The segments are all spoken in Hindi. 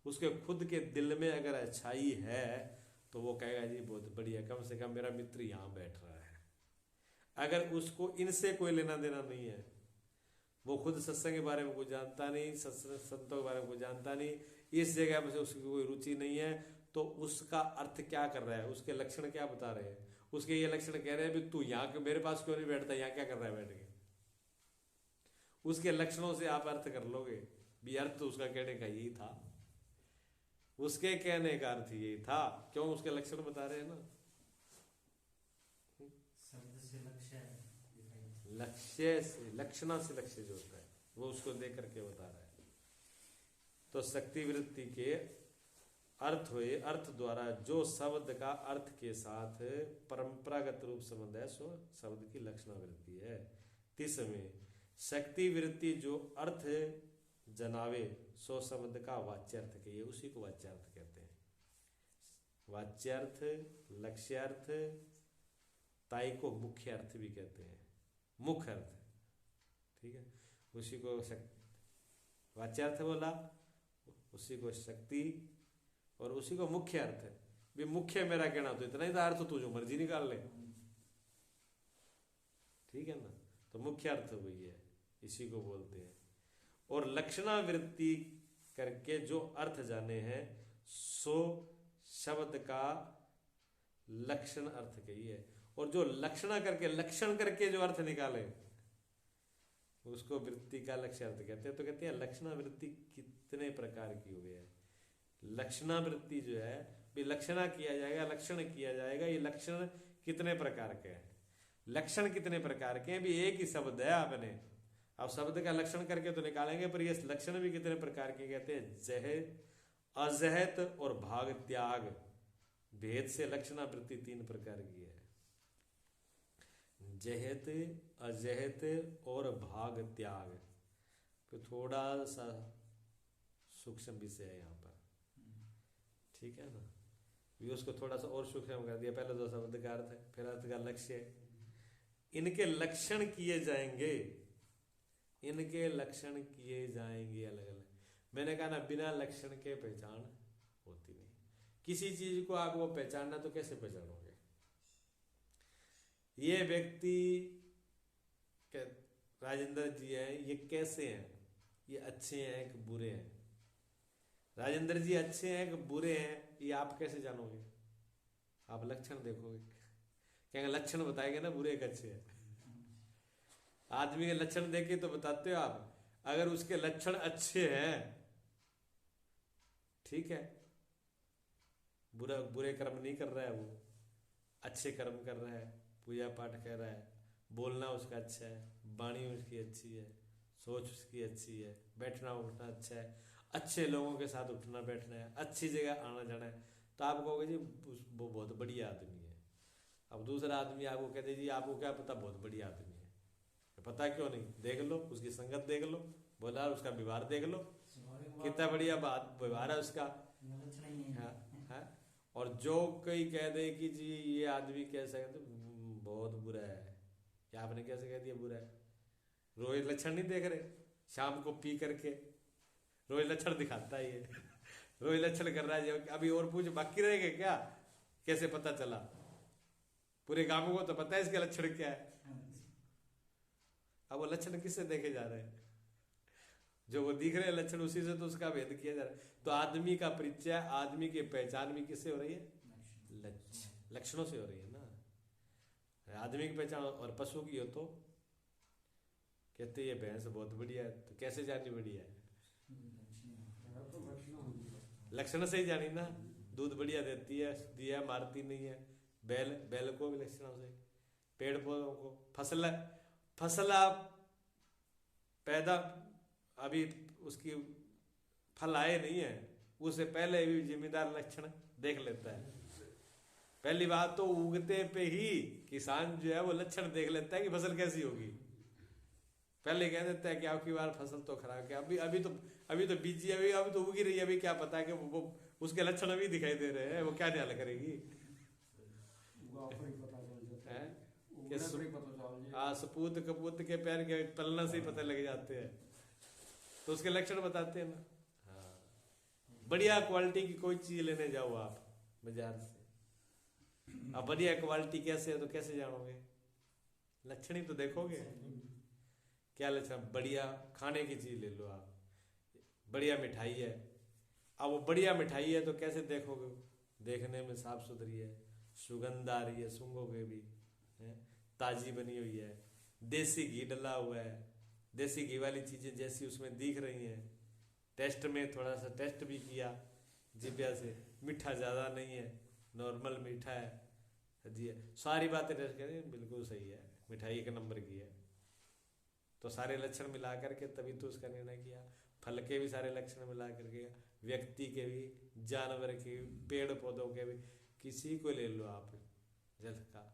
उसके खुद के दिल में अगर अच्छाई है तो वो कहेगा जी बहुत बढ़िया, कम से कम मेरा मित्र यहाँ बैठ रहा है। अगर उसको इनसे कोई लेना देना नहीं है, वो खुद सत्संग के बारे में कुछ जानता नहीं, संतों के बारे में कुछ जानता नहीं, इस जगह में से उसकी कोई रुचि नहीं है, तो उसका अर्थ क्या कर रहा है, उसके लक्षण क्या बता रहे हैं? उसके ये लक्षण कह रहे हैं भी तू यहाँ मेरे पास क्यों नहीं बैठता, यहाँ क्या कर रहा है बैठ के। उसके लक्षणों से आप अर्थ कर लोगे भी अर्थ तो उसका कहने का यही था, उसके कहने का अर्थ यही था, क्यों? उसके लक्षण बता रहे हैं ना। शब्द से लक्ष्य है, लक्ष्य से, लक्षणा से लक्ष्य जो होता है वो उसको देख करके बता रहा है। तो शक्ति वृत्ति के अर्थ हुए, अर्थ द्वारा जो शब्द का अर्थ के साथ परंपरागत रूप संबंध है सो शब्द की लक्षणा वृत्ति है। 30 में शक्ति वृत्ति जो अर्थ जनावे सो शब्द का वाच्यार्थ कहिए, उसी को वाच्यार्थ कहते हैं। वाच्यार्थ, लक्ष्यार्थ, ताई को मुख्य अर्थ भी कहते हैं, मुख्य अर्थ, ठीक है। उसी को वाच्यार्थ बोला, उसी को शक्ति और उसी को मुख्य अर्थ है। भी मुख्य मेरा कहना तो इतना ही था, अर्थ तू जो मर्जी निकाल ले, ठीक है ना। तो मुख्य अर्थ वही है, इसी को बोलते हैं। और लक्षणावृत्ति करके जो अर्थ जाने हैं सो शब्द का लक्षण अर्थ कहिए, और जो लक्षणा करके लक्षण करके जो अर्थ निकाले उसको वृत्ति का लक्ष्य अर्थ कहते हैं। तो कहते हैं लक्षणावृत्ति कितने प्रकार की हुई है। लक्षणावृत्ति जो है भी लक्षणा किया जाएगा, लक्षण किया जाएगा, ये लक्षण कितने प्रकार के हैं, लक्षण कितने प्रकार के हैं। भी एक ही शब्द है, आपने अब शब्द का लक्षण करके तो निकालेंगे, पर ये लक्षण भी कितने प्रकार के कहते हैं। जहत, अजहत और भाग त्याग, भेद से लक्षणावृत्ति 3 प्रकार की है। जहत, अजहत और भाग त्याग, तो थोड़ा सा सूक्ष्म विषय है यहाँ पर, ठीक है ना। ये उसको थोड़ा सा और सूक्ष्म कर दिया। पहले तो शब्द का अर्थ है, फिर अर्थ का लक्ष्य है। इनके लक्षण किए जाएंगे, इनके लक्षण किए जाएंगे अलग अलग। मैंने कहा ना, बिना लक्षण के पहचान होती नहीं। किसी चीज को आपको पहचानना तो कैसे पहचानोगे? ये व्यक्ति राजेंद्र जी हैं, ये कैसे हैं, ये अच्छे हैं कि बुरे हैं? राजेंद्र जी अच्छे हैं कि बुरे हैं, ये आप कैसे जानोगे? आप लक्षण देखोगे, क्या लक्षण बताएंगे ना, बुरे के अच्छे हैं। आदमी के लक्षण देख के तो बताते हो आप। अगर उसके लक्षण अच्छे हैं, ठीक है, बुरे कर्म नहीं कर रहा है, वो अच्छे कर्म कर रहा है, पूजा पाठ कर रहा है, बोलना उसका अच्छा है, वाणी उसकी अच्छी है, सोच उसकी अच्छी है, बैठना उठना अच्छा है, अच्छे लोगों के साथ उठना बैठना है, अच्छी जगह आना जाना है, तो आप कहोगे जी वो बहुत बढ़िया आदमी है। अब दूसरा आदमी आपको कहते जी आपको क्या पता बहुत बढ़िया आदमी है। पता क्यों नहीं? देख लो, उसकी संगत देख लो, बोला उसका व्यवहार देख लो, कितना बढ़िया बात व्यवहार है उसका। हाँ। और जो कोई कह दे कि जी ये आदमी कैसा है, तो बहुत बुरा है, क्या आपने कैसे कह दिया बुरा है? रोज लक्षण नहीं देख रहे? शाम को पी करके रोज लक्षण दिखाता है ये रोज लक्षण कर रहा है। अभी और पूछ बाकी रहेगा क्या? कैसे पता चला? पूरे गांव को तो पता है इसके लक्षण क्या है। अब वो लक्षण किससे देखे जा रहे हैं? जो वो दिख रहे हैं लक्षण, उसी से तो उसका भेद किया जा रहा है। तो आदमी का परिचय, आदमी की पहचान भी किससे हो रही है? लक्षणों से हो रही है ना। आदमी की पहचान और पशु की हो तो कहते ये भैंस बहुत बढ़िया है, तो कैसे जानी बढ़िया है? लक्षण से ही जानी ना। दूध बढ़िया देती है, दिया मारती नहीं है। बैल को भी लक्षणों से, पेड़ पौधों को, फसल पैदा अभी उसकी फल आए नहीं है, उससे पहले भी जिम्मेदार लक्षण देख लेता है। पहली बात तो उगते पे ही किसान जो है वो लक्षण देख लेता है कि फसल कैसी होगी। पहले कह देता है कि आपकी बार फसल तो खराब है, अभी तो बीजी अभी तो उगी रही है, अभी क्या पता है कि वो उसके लक्षण अभी दिखाई दे रहे हैं, वो क्या न्याय करेगी? सपूत कपूत के पैर के पलना से ही पता लग जाते हैं, तो उसके लक्षण बताते हैं ना। हाँ, बढ़िया क्वालिटी की कोई चीज लेने जाओ आप बाजार से, अब बढ़िया क्वालिटी कैसे है तो कैसे जानोगे? लक्षण ही तो देखोगे। क्या लक्षण? बढ़िया खाने की चीज ले लो आप, बढ़िया मिठाई है, अब वो बढ़िया मिठाई है तो कैसे देखोगे? देखने में साफ सुथरी है, सुगंध आ रही है, सूंघोगे भी है, ताजी बनी हुई है, देसी घी डला हुआ है, देसी घी वाली चीजें जैसी उसमें दिख रही हैं। टेस्ट में थोड़ा सा टेस्ट भी किया जिभ्या से, मीठा ज़्यादा नहीं है, नॉर्मल मीठा है जी, सारी बातें टेस्ट करें, बिल्कुल सही है, मिठाई एक नंबर की है। तो सारे लक्षण मिला करके तभी तो उसका निर्णय किया। फल के भी सारे लक्षण मिला करके, व्यक्ति के भी, जानवर के भी, पेड़ पौधों के भी, किसी को ले लो आप, जल का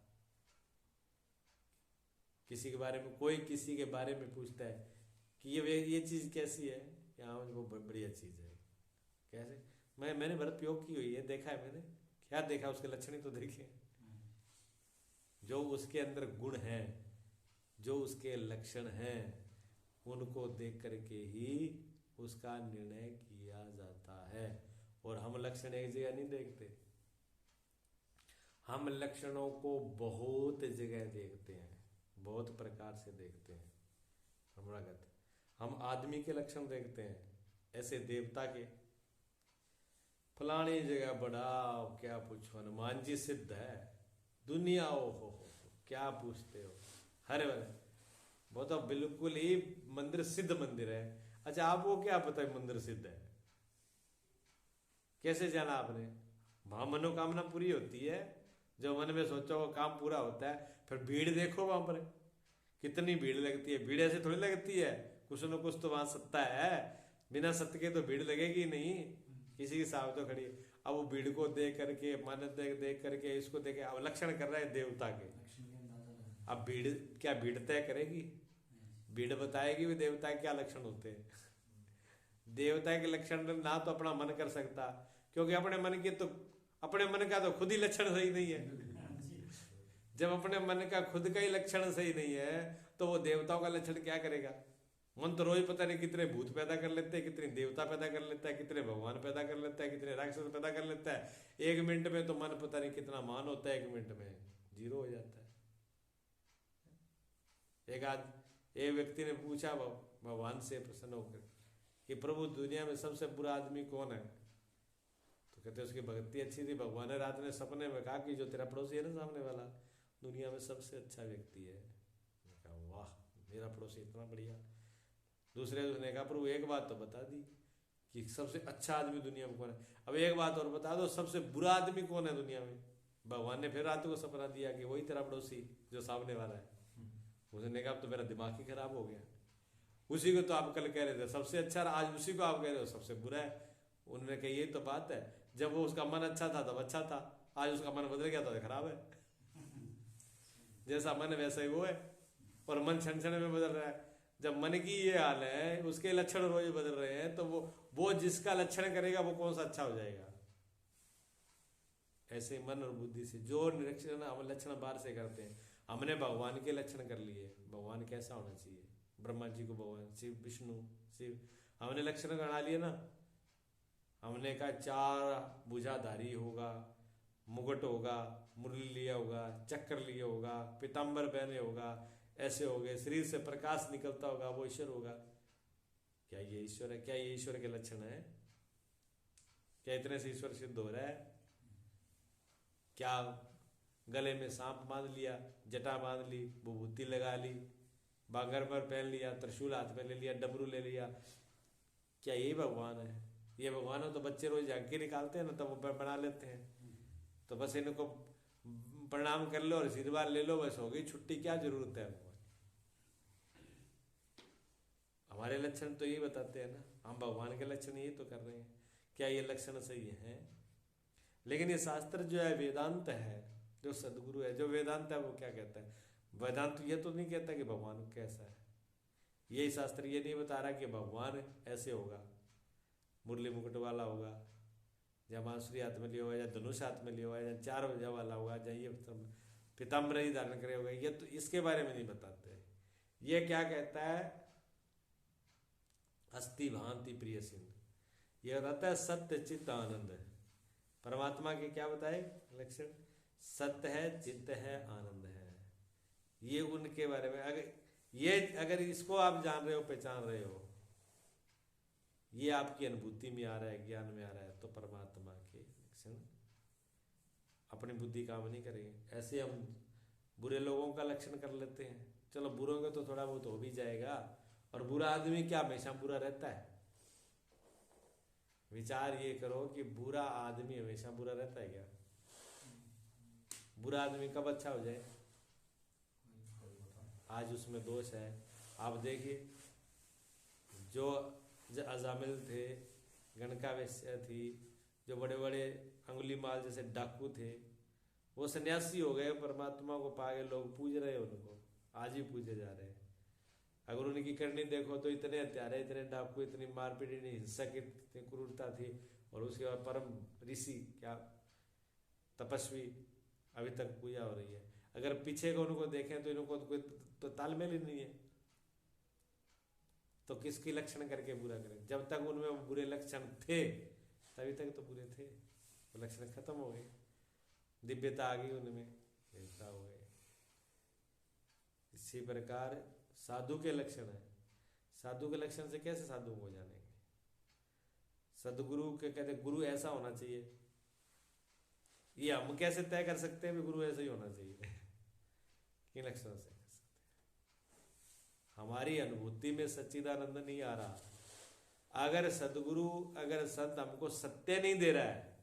किसी के बारे में, कोई किसी के बारे में पूछता है कि ये चीज़ कैसी है, क्या वो बढ़िया चीज़ है, कैसे? मैंने भरत प्रयोग की हुई है, देखा है मैंने, क्या देखा, उसके लक्षण ही तो देखे। जो उसके अंदर गुण हैं, जो उसके लक्षण हैं, उनको देख करके ही उसका निर्णय किया जाता है। और हम लक्षण एक जगह नहीं देखते, हम लक्षणों को बहुत जगह देखते हैं, बहुत प्रकार से देखते हैं। हम आदमी के लक्षण देखते हैं, ऐसे देवता के, फलानी जगह बड़ा, क्या पूछो, हनुमान जी सिद्ध है, दुनिया हो क्या पूछते हो, हरे वाले वो तो बिल्कुल ही मंदिर सिद्ध मंदिर है। अच्छा, आपको क्या पता है मंदिर सिद्ध है? कैसे जाना आपने? वहां मनोकामना पूरी होती है, जो मन में सोचो वो काम पूरा होता है। फिर भीड़ देखो वहां पर कितनी भीड़ लगती है, भीड़ ऐसे थोड़ी लगती है, कुछ न कुछ तो वहां सत्ता है, बिना सत्य के तो भीड़ लगेगी नहीं, किसी की साहब तो खड़ी है। अब वो भीड़ को देख करके, मन देख करके, इसको देख, अब लक्षण कर रहा है देवता के। अब भीड़ क्या भीड़ तय करेगी? भीड़ बताएगी भी देवता के क्या लक्षण होते हैं। देवता के लक्षण ना तो अपना मन कर सकता, क्योंकि अपने मन का तो खुद ही लक्षण सही नहीं है। जब अपने मन का खुद का ही लक्षण सही नहीं है तो वो देवताओं का लक्षण क्या करेगा? मन तो रोज पता नहीं कितने भूत पैदा कर लेते हैं, कितने देवता पैदा कर लेता है, कितने भगवान पैदा कर लेता है, कितने राक्षस पैदा कर लेता है। एक मिनट में तो मन पता नहीं कितना मान होता है, एक मिनट में जीरो हो जाता है। एक व्यक्ति ने पूछा भगवान से प्रसन्न होकर कि प्रभु दुनिया में सबसे बुरा आदमी कौन है? तो कहते उसकी भक्ति अच्छी थी, भगवान ने रात में सपने में कहा कि जो तेरा पड़ोसी है ना सामने वाला, दुनिया में सबसे अच्छा व्यक्ति है। कहा वाह, मेरा पड़ोसी इतना बढ़िया। दूसरे ने कहा प्रभु एक बात तो बता दी कि सबसे अच्छा आदमी दुनिया में कौन है, अब एक बात और बता दो, सबसे बुरा आदमी कौन है दुनिया में? भगवान ने फिर रात को सपना दिया कि वही तेरा पड़ोसी जो सामने वाला है। उसने कहा अब तो मेरा दिमाग ही खराब हो गया, उसी को तो आप कल कह रहे थे सबसे अच्छा, आज उसी को आप कह रहे हो सबसे बुरा है। उन्होंने कहा यही तो बात है, जब वो उसका मन अच्छा था तब अच्छा था, आज उसका मन बदल गया तो खराब है। जैसा मन वैसा ही वो है, और मन क्षण क्षण में बदल रहा है। जब मन की ये हाल है, उसके लक्षण रोज बदल रहे हैं, तो वो जिसका लक्षण करेगा वो कौन सा अच्छा हो जाएगा? ऐसे मन और बुद्धि से जो निरीक्षण हम लक्षण बाहर से करते हैं, हमने भगवान के लक्षण कर लिए, भगवान कैसा होना चाहिए, ब्रह्मा जी को भगवान, शिव विष्णु शिव, हमने लक्षण बना लिए ना। हमने कहा 4 भुजाधारी होगा, मुकुट होगा, मुरली लिया होगा, चक्र लिया होगा, पीताम्बर पहने होगा, ऐसे हो गए, शरीर से प्रकाश निकलता होगा, वो ईश्वर होगा। क्या ये ईश्वर है? क्या ये ईश्वर के लक्षण है? क्या इतने से ईश्वर सिद्ध हो रहा है? क्या गले में सांप बांध लिया, जटा बांध ली, विभूति लगा ली, बांगर पर पहन लिया, त्रिशूल हाथ में ले लिया, डमरू ले लिया, क्या यही भगवान है? ये भगवान हो तो बच्चे रोज झांकी निकालते हैं ना, तब वो बना लेते हैं। तो बस इनको प्रणाम कर लो और आशीर्वाद ले लो, बस हो गई छुट्टी, क्या जरूरत है? हमारे लक्षण तो यही बताते हैं ना, हम भगवान के लक्षण यही तो कर रहे हैं। क्या ये लक्षण सही है? लेकिन ये शास्त्र जो है, वेदांत है, जो सदगुरु है, जो वेदांत है, वो क्या कहता है? वेदांत ये तो नहीं कहता कि भगवान कैसा है, यही शास्त्र ये नहीं बता रहा कि भगवान ऐसे होगा, मुरली मुकुट वाला होगा, या बांसुरी हाथ में लिया होगा, या धनुष हाथ में लिया होगा, या 4 भुजा वाला होगा, या ये पीताम्बर ही धारण करे होगा, ये तो इसके बारे में नहीं बताते। ये क्या कहता है? अस्थि भांति प्रिय सिंह, ये बताता है सत्य चित्त आनंद। परमात्मा के क्या बताए लक्षण? सत्य है, चित्त है, आनंद है। ये उनके बारे में अगर इसको आप जान रहे हो, पहचान रहे हो, ये आपकी अनुभूति में आ रहा है, ज्ञान में आ रहा है, तो परमात्मा के लक्षण अपनी बुद्धि काम नहीं करेंगे। ऐसे हम बुरे लोगों का लक्षण कर लेते हैं, चलो बुरों का तो थोड़ा बहुत हो भी जाएगा। और बुरा आदमी क्या हमेशा बुरा रहता है? विचार ये करो कि बुरा आदमी हमेशा बुरा रहता है क्या? बुरा आदमी कब अच्छा हो जाए? आज उसमें दोष है। आप देखिए, जो अजामिल थे, गणका वेश्या थी, जो बड़े बड़े अंगुलीमाल जैसे डाकू थे, वो सन्यासी हो गए, परमात्मा को पागे लोग पूज रहे हैं उनको, आज भी पूजे जा रहे हैं। अगर उनकी करनी देखो तो इतने हत्यारे, इतने डाकू, इतनी मारपीट, इतनी हिंसा की, इतनी क्रूरता थी, और उसके बाद परम ऋषि क्या तपस्वी अभी तक पूजा हो रही है। अगर पीछे को उनको देखें तो इनको कोई तो तालमेल ही नहीं है, तो किसकी लक्षण करके बुरा करें? जब तक उनमें बुरे लक्षण थे तभी तक तो बुरे थे, वो लक्षण खत्म हो गए, दिव्यता आ गई उनमें, देवता हो गए। इसी प्रकार साधु के लक्षण है। साधु के लक्षण से कैसे साधु को जानेंगे? सदगुरु के कहते गुरु ऐसा होना चाहिए, ये हम कैसे तय कर सकते हैं भी गुरु ऐसा ही होना चाहिए? किन लक्षणों से कर सकते हैं? हमारी अनुभूति में सच्चिदानंद नहीं आ रहा। अगर सदगुरु, अगर संत हमको सत्य नहीं दे रहा है,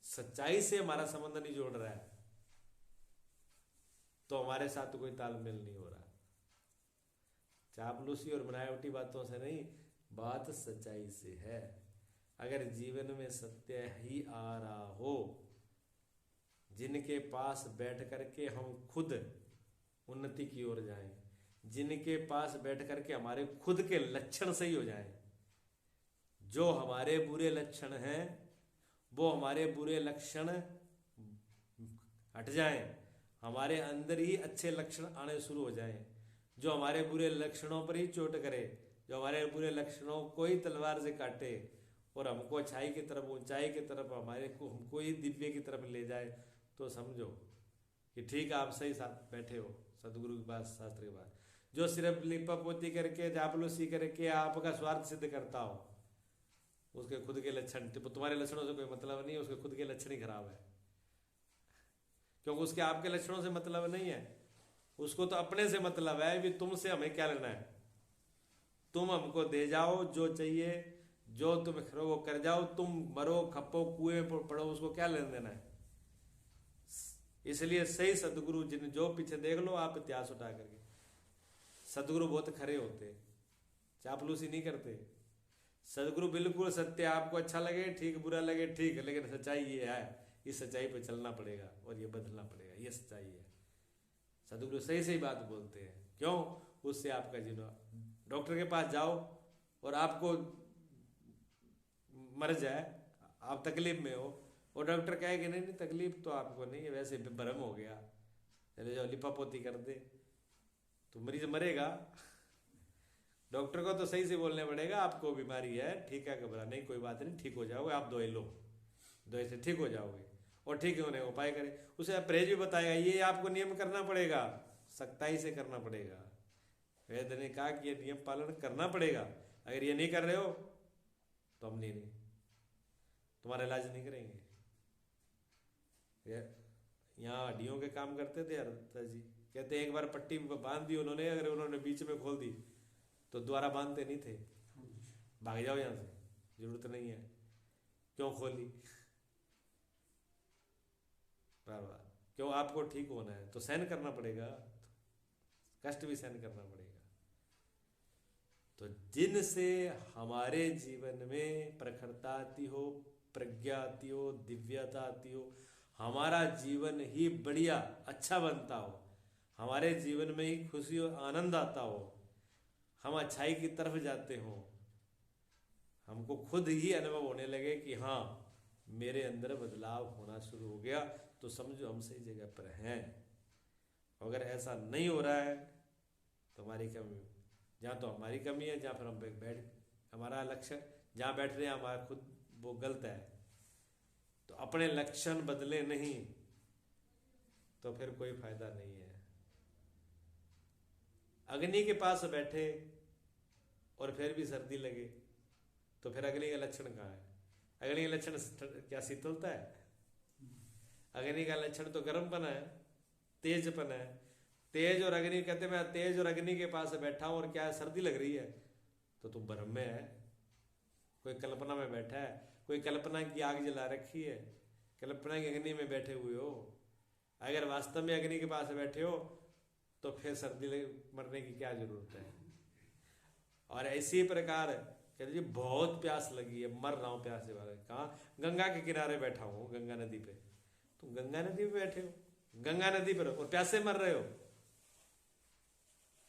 सच्चाई से हमारा संबंध नहीं जोड़ रहा है, तो हमारे साथ कोई तालमेल नहीं हो रहा। चापलूसी और बनावटी बातों से नहीं, बात सच्चाई से है। अगर जीवन में सत्य ही आ रहा हो, जिनके पास बैठ करके हम खुद उन्नति की ओर जाएं, जिनके पास बैठ करके हमारे खुद के लक्षण सही हो जाएं, जो हमारे बुरे लक्षण हैं वो हमारे बुरे लक्षण हट जाएं, हमारे अंदर ही अच्छे लक्षण आने शुरू हो जाएं, जो हमारे बुरे लक्षणों पर ही चोट करे, जो हमारे बुरे लक्षणों को ही तलवार से काटे और हमको अच्छाई की तरफ, ऊंचाई की तरफ, हमको ही दिव्य की तरफ ले जाए, तो समझो कि ठीक आप सही साथ बैठे हो सदगुरु के पास, शास्त्र के पास। जो सिर्फ लिपापोती करके, चापलूसी करके आपका स्वार्थ सिद्ध करता हो, उसके खुद के लक्षण, तुम्हारे लक्षणों से कोई मतलब नहीं है, उसके खुद के लक्षण ही खराब है। क्योंकि उसके आपके लक्षणों से मतलब नहीं है, उसको तो अपने से मतलब है भी तुमसे हमें क्या लेना है, तुम हमको दे जाओ जो चाहिए, जो तुम करो वो कर जाओ, तुम मरो खपो कुएं पर पड़ो, उसको क्या लेना देना है। इसलिए सही सदगुरु जिन जो पीछे देख लो आप इतिहास उठा करके, सदगुरु बहुत खरे होते, चापलूसी नहीं करते। सदगुरु बिल्कुल सत्य, आपको अच्छा लगे ठीक, बुरा लगे ठीक, लेकिन सच्चाई ये है, इस सच्चाई पे चलना पड़ेगा और ये बदलना पड़ेगा, ये सच्चाई है। सदगुरु सही सही बात बोलते हैं। क्यों? उससे आपका जीवन, डॉक्टर के पास जाओ और आपको मर जाए, आप तकलीफ में हो, और डॉक्टर कहे कि नहीं नहीं तकलीफ तो आपको नहीं है, वैसे भ्रम हो गया, चले जाओ लिपापोती कर दे, तो मरीज मरेगा। डॉक्टर को तो सही से बोलने पड़ेगा, आपको बीमारी है, ठीक है, घबरा नहीं, कोई बात नहीं, ठीक हो जाओगे, आप दवाई लो, दवाई से ठीक हो जाओगे, और ठीक होने का उपाय करें। उसे परहेज भी बताएगा, ये आपको नियम करना पड़ेगा, सख्ताई से करना पड़ेगा। वैद्य ने कहा कि ये नियम पालन करना पड़ेगा, अगर ये नहीं कर रहे हो तो हम नहीं तुम्हारा इलाज नहीं करेंगे। यहाँ हड्डियों के काम करते थे हरदत्ता जी, कहते हैं एक बार पट्टी बांध दी उन्होंने, अगर उन्होंने बीच में खोल दी तो दोबारा बांधते नहीं थे, भाग जाओ यहाँ से, जरूरत नहीं है। क्यों खोली? बार बार क्यों? आपको ठीक होना है तो सहन करना पड़ेगा, कष्ट भी सहन करना पड़ेगा। तो जिनसे हमारे जीवन में प्रखरता आती हो, प्रज्ञा आती हो, दिव्यता आती हो, हमारा जीवन ही बढ़िया अच्छा बनता हो, हमारे जीवन में ही खुशी और आनंद आता हो, हम अच्छाई की तरफ जाते हो, हमको खुद ही अनुभव होने लगे कि हाँ मेरे अंदर बदलाव होना शुरू हो गया, तो समझो हम सही जगह पर हैं। अगर ऐसा नहीं हो रहा है तो हमारी कमी, जहाँ तो हमारी कमी है, जहाँ फिर हम बैठ, हमारा लक्ष्य जहाँ बैठ रहे हैं हमारा खुद वो गलत है। तो अपने लक्षण बदले नहीं तो फिर कोई फायदा नहीं है। अग्नि के पास बैठे और फिर भी सर्दी लगे तो फिर अग्नि का लक्षण कहाँ है? अग्नि का लक्षण क्या शीतलता है? अग्नि का लक्षण तो गर्मपन है, तेजपन है। तेज और अग्नि कहते मैं तेज और अग्नि के पास बैठा हूं और क्या है, सर्दी लग रही है, तो तुम भ्रम में है। कोई कल्पना में बैठा है, कोई कल्पना की आग जला रखी है, कल्पना की अग्नि में बैठे हुए हो। अगर वास्तव में अग्नि के पास बैठे हो तो फिर सर्दी मरने की क्या जरूरत है। और इसी प्रकार कहते जी बहुत प्यास लगी है, मर रहा हूं प्यास से। वाले कहाँ? गंगा के किनारे बैठा हूं, गंगा नदी पे। तुम गंगा नदी पे बैठे हो, गंगा नदी पर और प्यासे मर रहे हो,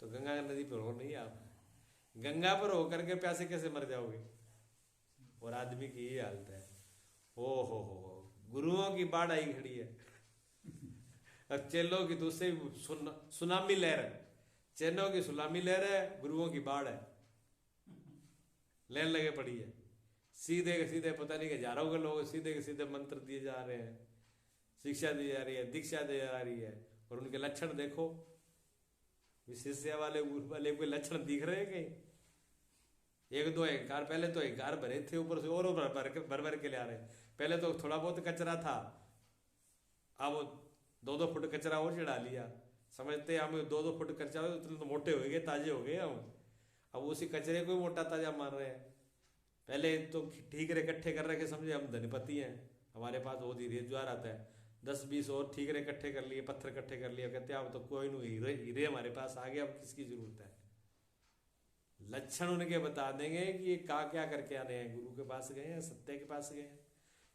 तो गंगा नदी पर हो नहीं आप। गंगा पर होकर के प्यासे कैसे मर जाओगे? और आदमी की ये हालत है। हो गुरुओं की बाढ़ आई खड़ी है और चेलों की दूसरी सुनामी लहर है। चेलों की सुनामी लहर है, गुरुओं की बाढ़ है, लहर लगे पड़ी है। सीधे के सीधे पता नहीं कि हजारों के लोग सीधे के सीधे मंत्र दिए जा रहे हैं, शिक्षा दी जा रही है, दीक्षा दी जा रही है, और उनके लक्षण देखो। विशेषज्ञ वाले वाले कोई लक्षण दिख रहे हैं कहीं? एक दो अहंकार, पहले तो अहंकार भरे थे ऊपर से और भर के ले आ रहे हैं। पहले तो थोड़ा बहुत कचरा था, अब 2-2 फुट कचरा और चढ़ा लिया। समझते हम 2-2 फुट कचरा उतने तो मोटे हो गए, ताजे हो गए हम। अब उसी कचरे को मोटा ताजा मार रहे हैं। पहले तो ठीकरे इकट्ठे कर रखे, समझे हम धनपति हैं, हमारे पास वो धीरे ज्वार आता है। 10-20 और ठीकरे इकट्ठे कर लिए, पत्थर इकट्ठे कर लिए, कहते अब तो कोई नहीं, हीरे हमारे पास आ गए, अब किसकी जरूरत है। लक्षण उनके बता देंगे कि ये क्या करके आ रहे हैं। गुरु के पास गए हैं, सत्य के पास गए हैं,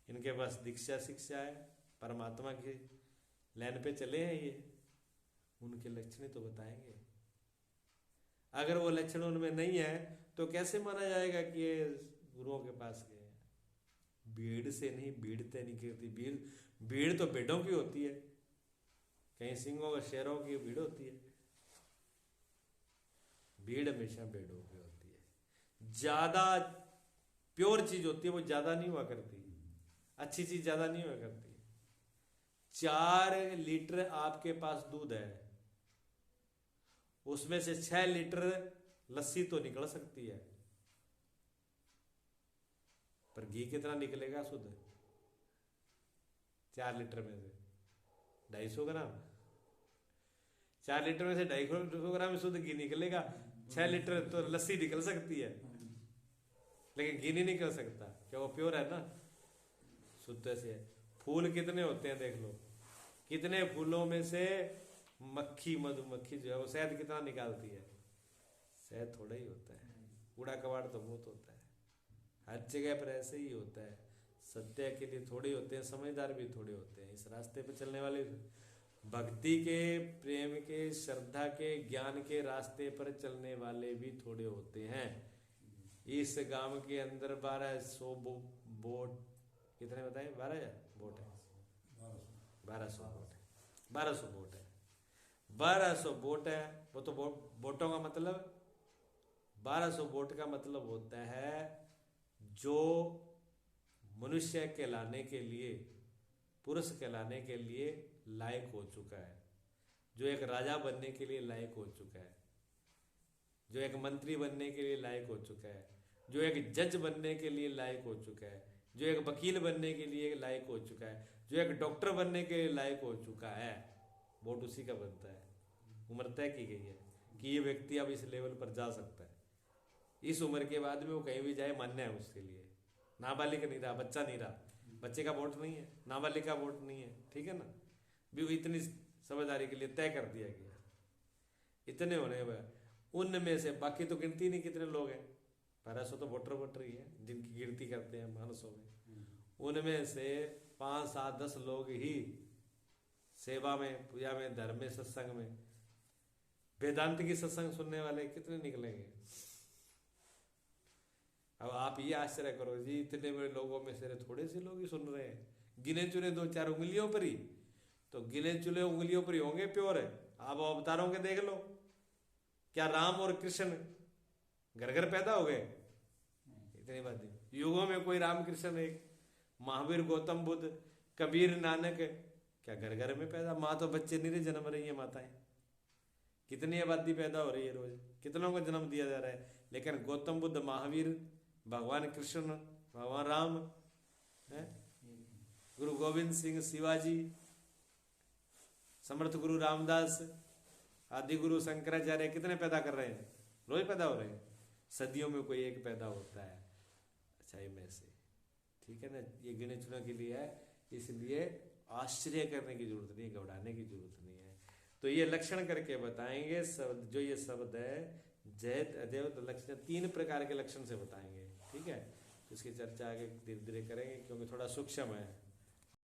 इनके पास दीक्षा शिक्षा है, परमात्मा के लाइन पे चले हैं ये, उनके लक्षण तो बताएंगे। अगर वो लक्षण उनमें नहीं है तो कैसे माना जाएगा कि ये गुरुओं के पास गए हैं? भीड़ से नहीं, भीड़ तय नहीं करती। भीड़ तो भेड़ों की होती है, कहीं सिंहों और शेरों की भीड़ होती है। भीड़ हमेशा भेड़ों की होती है। ज्यादा प्योर चीज होती है वो ज्यादा नहीं हुआ करती, अच्छी चीज ज्यादा नहीं हुआ करती। 4 लीटर आपके पास दूध है, उसमें से 6 लीटर लस्सी तो निकल सकती है, पर घी कितना निकलेगा शुद्ध? 4 लीटर में से 250 ग्राम। 4 लीटर में से 250 ग्राम शुद्ध घी निकलेगा। 6 लीटर तो लस्सी निकल सकती है, लेकिन घी नहीं निकल सकता। क्या वो प्योर है ना, शुद्ध से है। फूल कितने होते हैं देख लो, कितने फूलों में से मक्खी, मधुमक्खी जो है वो शहद कितना निकालती है? शहद थोड़ा ही होता है, कूड़ा कबाड़ तो बहुत होता है। हर जगह पर ऐसे ही होता है। सत्य के लिए थोड़े होते हैं, समझदार भी थोड़े होते हैं। इस रास्ते पर चलने वाले, भक्ति के, प्रेम के, श्रद्धा के, ज्ञान के रास्ते पर चलने वाले भी थोड़े होते हैं। इस गांव के अंदर 1200 बोट, कितने बताए? 12,000 बोट है, 1200 बोट है, 1200 बोट है, 1200 बोट है। वो तो बोटों का मतलब, 1200 बोट का मतलब होता है जो मनुष्य कहलाने के लिए, पुरुष कहलाने के लिए लायक हो चुका है, जो एक राजा बनने के लिए लायक हो चुका है, जो एक मंत्री बनने के लिए लायक हो चुका है, जो एक जज बनने के लिए लायक हो चुका है, जो एक वकील बनने के लिए लायक हो चुका है, जो एक डॉक्टर बनने के लिए लायक हो चुका है। वोट उसी का बनता है। उम्र तय की गई है कि ये व्यक्ति अब इस लेवल पर जा सकता है। इस उम्र के बाद में वो कहीं भी जाए मान्य है उसके लिए। नाबालिग नहीं रहा, बच्चा नहीं रहा, बच्चे का वोट नहीं है, नाबालिग का वोट नहीं है, ठीक है ना। भी इतनी समझदारी के लिए तय कर दिया गया। इतने होने हुए उनमें से बाकी तो गिनती नहीं कितने लोग हैं, 1200 तो वोटर ही है जिनकी गिनती करते हैं मानसों में। उनमें से 5, 7, 10 लोग ही सेवा में, पूजा में, धर्म में, सत्संग में, वेदांत की सत्संग सुनने वाले कितने निकलेंगे? अब आप ये आश्चर्य करो जी, इतने बड़े लोगों में से थोड़े से लोग ही सुन रहे हैं, गिने चुने 2-4 उंगलियों पर ही। तो गिने चुने उंगलियों पर ही होंगे प्योर है। आप अवतारों के देख लो, क्या राम और कृष्ण घर घर पैदा हो गए? इतनी बात नहीं। युगों में कोई रामकृष्ण एक, महावीर, गौतम बुद्ध, कबीर, नानक, क्या घर घर में पैदा। माँ तो बच्चे निरे जन्म रही है माताएं, कितनी आबादी पैदा हो रही है रोज, कितनों को जन्म दिया जा रहा है। लेकिन गौतम बुद्ध, महावीर, भगवान कृष्ण, भगवान राम है, गुरु गोविंद सिंह, शिवाजी, समर्थ गुरु रामदास, आदि गुरु शंकराचार्य, कितने पैदा कर रहे हैं, रोज पैदा हो रहे हैं। सदियों में कोई एक पैदा होता है अच्छाई में से, ठीक है ना। ये गिने चुने के लिए है, इसलिए आश्चर्य करने की जरूरत नहीं, घबराने की जरूरत नहीं है। तो ये लक्षण करके बताएंगे शब्द, जो ये शब्द है जैत अजैव, तो लक्षण 3 प्रकार के लक्षण से बताएंगे, ठीक है। इसकी चर्चा आगे धीरे धीरे करेंगे क्योंकि थोड़ा सूक्ष्म है।